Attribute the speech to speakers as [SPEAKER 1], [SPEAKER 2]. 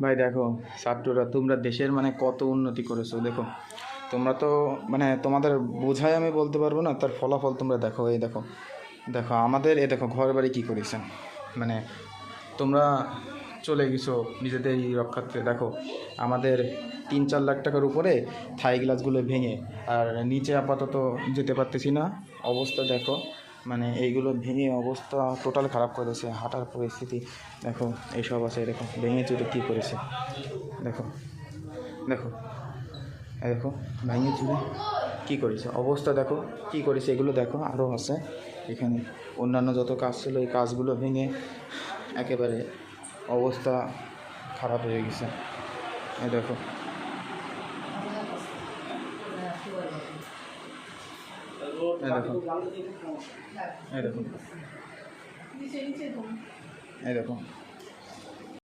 [SPEAKER 1] ভাই দেখো ছাত্ররা, তোমরা দেশের মানে কত উন্নতি করেছো দেখো। তোমরা তো মানে তোমাদের বোঝায় আমি বলতে পারবো না, তার ফলাফল তোমরা দেখো। এই দেখো, দেখো আমাদের এ দেখো ঘর বাড়ি কী করেছেন। মানে তোমরা চলে গেছো নিজেদের রক্ষার্থে। দেখো আমাদের 3-4 লাখ টাকার উপরে থাই গ্লাসগুলো ভেঙে, আর নিচে আপাতত যেতে পারতেছি না। অবস্থা দেখো, মানে এইগুলো ভেঙে অবস্থা টোটাল খারাপ করেছে। হাঁটার পরিস্থিতি দেখো, এইসব আছে। দেখো ভেঙে চুরে কী করেছে, দেখো দেখো, এই দেখো ভেঙে চুরে কী করেছে, অবস্থা দেখো কী করেছে। এগুলো দেখো আরও আছে এখানে অন্যান্য যত কাজ ছিল, এই কাজগুলো ভেঙে একেবারে অবস্থা খারাপ হয়ে গেছে। এই দেখো, এই দেখো, এই দেখো, এই দেখো।